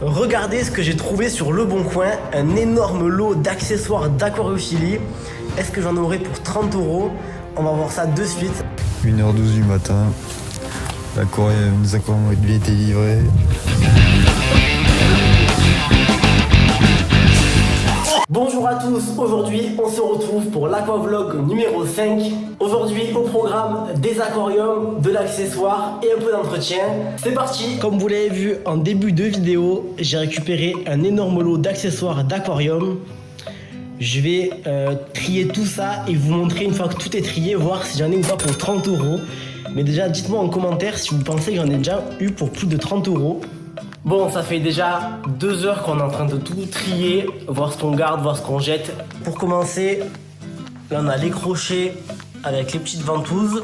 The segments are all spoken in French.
Regardez ce que j'ai trouvé sur Le Bon Coin, un énorme lot d'accessoires d'aquariophilie. Est-ce que j'en aurai pour 30 €? On va voir ça de suite. 1h12 du matin, l'aquarium, les aquariums ont été livrés. Bonjour à tous, aujourd'hui on se retrouve pour l'aquavlog numéro 5. Aujourd'hui au programme des aquariums, de l'accessoire et un peu d'entretien. C'est parti. Comme vous l'avez vu en début de vidéo, j'ai récupéré un énorme lot d'accessoires d'aquarium. Je vais trier tout ça et vous montrer une fois que tout est trié, voir si j'en ai ou pas pour 30 €. Mais déjà dites-moi en commentaire si vous pensez que j'en ai déjà eu pour plus de 30 €. Bon, ça fait déjà 2 heures qu'on est en train de tout trier, voir ce qu'on garde, voir ce qu'on jette. Pour commencer, là on a les crochets avec les petites ventouses.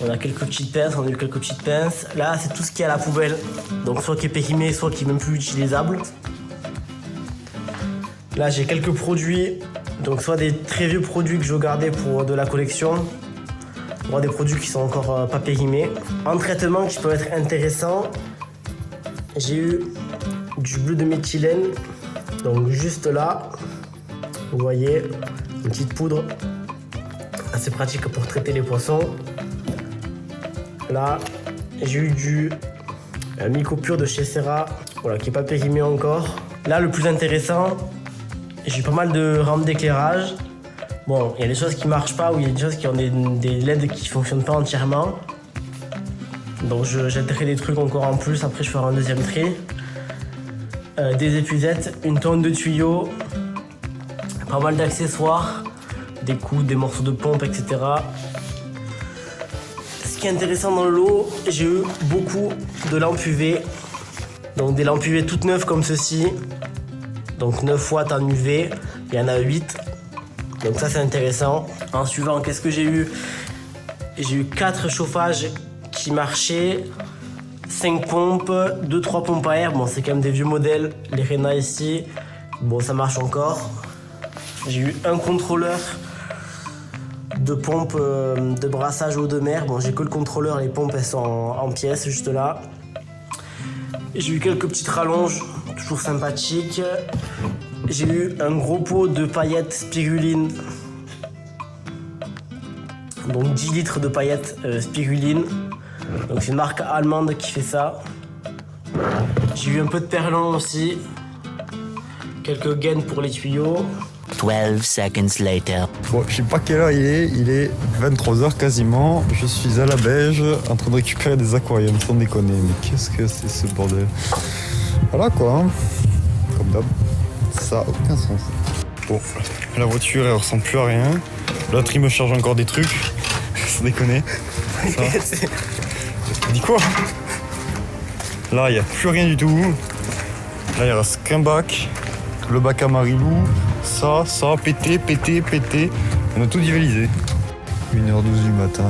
On a quelques petites pinces, on a eu quelques petites pinces. Là c'est tout ce qui est à la poubelle, donc soit qui est périmé, soit qui est même plus utilisable. Là j'ai quelques produits, donc soit des très vieux produits que je gardais pour de la collection, soit des produits qui sont encore pas périmés. En traitement qui peut être intéressant, j'ai eu du bleu de méthylène, donc juste là, vous voyez, une petite poudre assez pratique pour traiter les poissons. Là j'ai eu du Mycopure de chez Serra, voilà, qui n'est pas périmé encore. Là le plus intéressant, j'ai eu pas mal de rampes d'éclairage. Bon, il y a des choses qui marchent pas ou il y a des choses qui ont des LED qui fonctionnent pas entièrement. Donc je jetterai des trucs encore en plus, après je ferai un deuxième tri. Des épuisettes, une tonne de tuyaux, pas mal d'accessoires, des coudes, des morceaux de pompe, etc. Ce qui est intéressant dans le lot, j'ai eu beaucoup de lampes UV. Donc des lampes UV toutes neuves comme ceci. Donc 9 watts en UV, il y en a 8. Donc ça c'est intéressant. En suivant, qu'est-ce que j'ai eu? J'ai eu 4 chauffages qui marchaient, 5 pompes, 2-3 pompes à air. Bon, c'est quand même des vieux modèles, les Rena ici. Bon, ça marche encore. J'ai eu un contrôleur de pompe de brassage eau de mer. Bon, j'ai que le contrôleur, les pompes elles sont en pièces juste là. J'ai eu quelques petites rallonges, toujours sympathiques. J'ai eu un gros pot de paillettes spiruline. Donc 10 litres de paillettes spiruline. Donc c'est une marque allemande qui fait ça. J'ai eu un peu de perlon aussi. Quelques gaines pour les tuyaux. 12 seconds later. Bon, je sais pas quelle heure il est 23h quasiment. Je suis à la Beige en train de récupérer des aquariums, sans déconner. Mais qu'est-ce que c'est ce bordel? Voilà quoi, hein. Comme d'hab. Ça a aucun sens. Bon, la voiture elle ressemble plus à rien. L'autre il me charge encore des trucs. Sans déconner. Ça. Dis quoi? Là il n'y a plus rien du tout. Là il reste qu'un bac. Le bac à Marilou. Ça, pété. On a tout divisé. 1h12 du matin.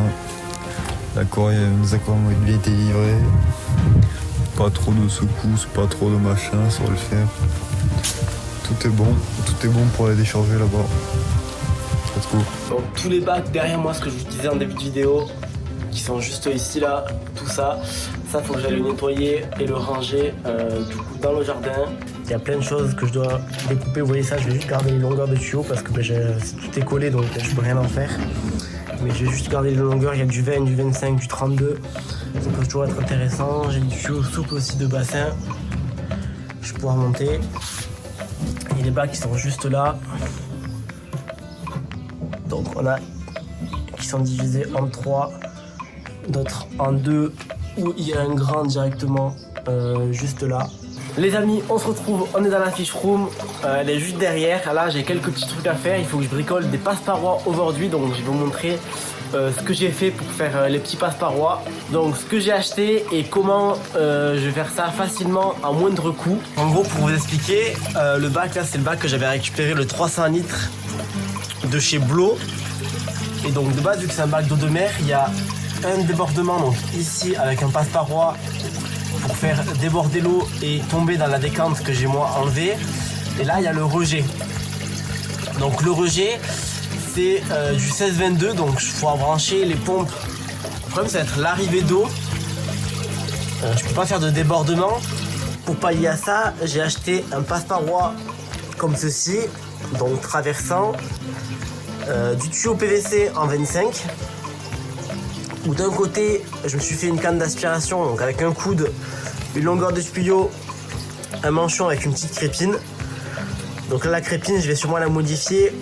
L'aquarium, les aquariums ont été livrés. Pas trop de secousses, pas trop de machin, ça va le faire. Tout est bon pour aller décharger là-bas. Let's go. Donc tous les bacs derrière moi, ce que je vous disais en début de vidéo, qui sont juste ici là, tout ça faut que j'aille le nettoyer et le ranger du coup dans le jardin. Il y a plein de choses que je dois découper, vous voyez ça, je vais juste garder les longueurs de tuyaux parce que tout est collé donc je peux rien en faire. Mais je vais juste garder les longueurs, il y a du 20, du 25, du 32, ça peut toujours être intéressant. J'ai du tuyau souple aussi de bassin, je vais pouvoir monter. Et les bacs qui sont juste là. Donc on a qui sont divisés en 3, d'autres en 2, où il y a un grand directement juste là. Les amis, on se retrouve, on est dans la fish room, elle est juste derrière. Là j'ai quelques petits trucs à faire, il faut que je bricole des passe-parois aujourd'hui, donc je vais vous montrer ce que j'ai fait pour faire les petits passe-parois. Donc ce que j'ai acheté et comment je vais faire ça facilement à moindre coût. En gros, pour vous expliquer, le bac là c'est le bac que j'avais récupéré, le 300 litres de chez Blo. Et donc de base, vu que c'est un bac d'eau de mer, il y a un débordement donc ici avec un passe-parois pour faire déborder l'eau et tomber dans la décante que j'ai moi enlevée. Et là il y a le rejet. Donc le rejet c'est du 16-22, donc il faut brancher les pompes. Le problème ça va être l'arrivée d'eau. Je peux pas faire de débordement Pour pallier à ça, j'ai acheté un passe-paroi comme ceci, donc traversant, du tuyau PVC en 25, où d'un côté je me suis fait une canne d'aspiration, donc avec un coude, une longueur de tuyau, un manchon avec une petite crépine. Donc là la crépine je vais sûrement la modifier,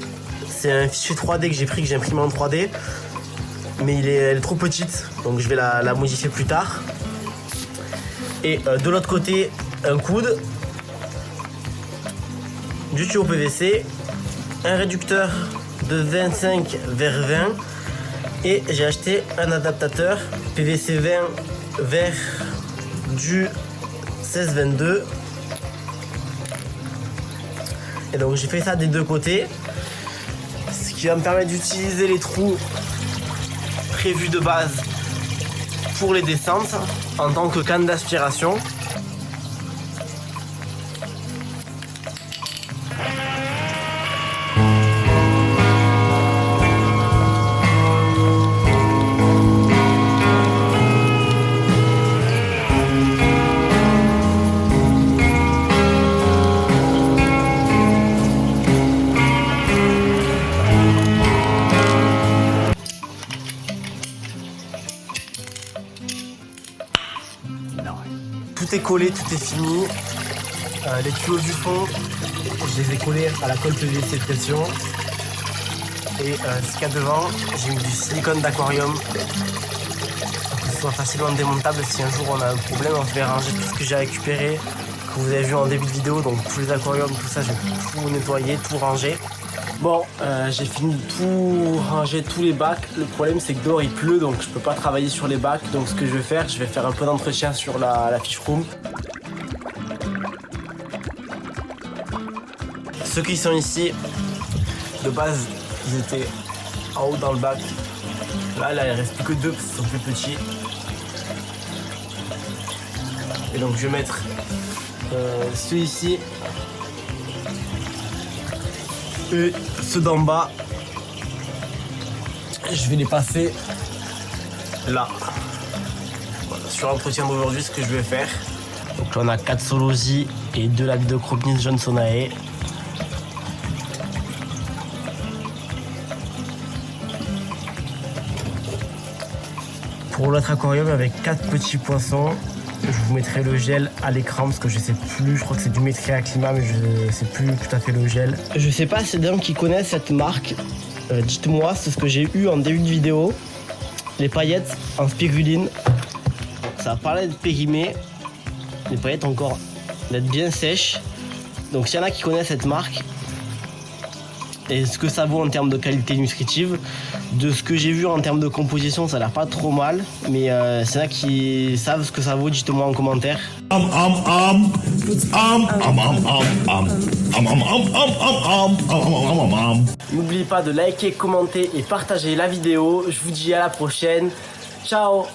c'est un fichier 3D que j'ai pris, que j'ai imprimé en 3D, mais elle est trop petite, donc je vais la modifier plus tard. Et de l'autre côté un coude, du tuyau PVC, un réducteur de 25 vers 20 et j'ai acheté un adaptateur PVC 20 vers du 16-22. Et donc j'ai fait ça des deux côtés, ce qui va me permettre d'utiliser les trous prévus de base pour les descentes en tant que canne d'aspiration. Tout est collé, tout est fini. Les tuyaux du fond, je les ai collés à la colle PVC pression. Et ce qu'il y a devant, j'ai mis du silicone d'aquarium pour que ce soit facilement démontable. Si un jour on a un problème, on va ranger tout ce que j'ai récupéré, que vous avez vu en début de vidéo, donc tous les aquariums, tout ça, j'ai tout nettoyé, tout rangé. Bon, j'ai fini de tout ranger, tous les bacs. Le problème c'est que dehors il pleut, donc je peux pas travailler sur les bacs. Donc ce que je vais faire un peu d'entretien sur la fish room. Ceux qui sont ici, de base, ils étaient en haut dans le bac. Là, il reste plus que deux parce qu'ils sont plus petits. Et donc je vais mettre ceux ici. Et ceux d'en bas, je vais les passer là. Voilà, sur l'entretien d'aujourd'hui, ce que je vais faire. Donc là, on a 4 Solosi et 2 lacs de Cropnis Johnsonae. Pour l'autre aquarium, avec 4 petits poissons, je vous mettrai le gel à l'écran parce que je sais plus, je crois que c'est du Métria Climat, mais je sais plus tout à fait le gel. Je sais pas si des gens qui connaissent cette marque, dites-moi, c'est ce que j'ai eu en début de vidéo. Les paillettes en spiruline, ça a pas l'air d'être périmé, les paillettes encore d'être bien sèches. Donc s'il y en a qui connaissent cette marque et ce que ça vaut en termes de qualité nutritive, de ce que j'ai vu en termes de composition, ça a l'air pas trop mal, mais s'il y en a qui savent ce que ça vaut, dites-moi en commentaire. N'oubliez pas de liker, commenter et partager la vidéo. Je vous dis à la prochaine. Ciao.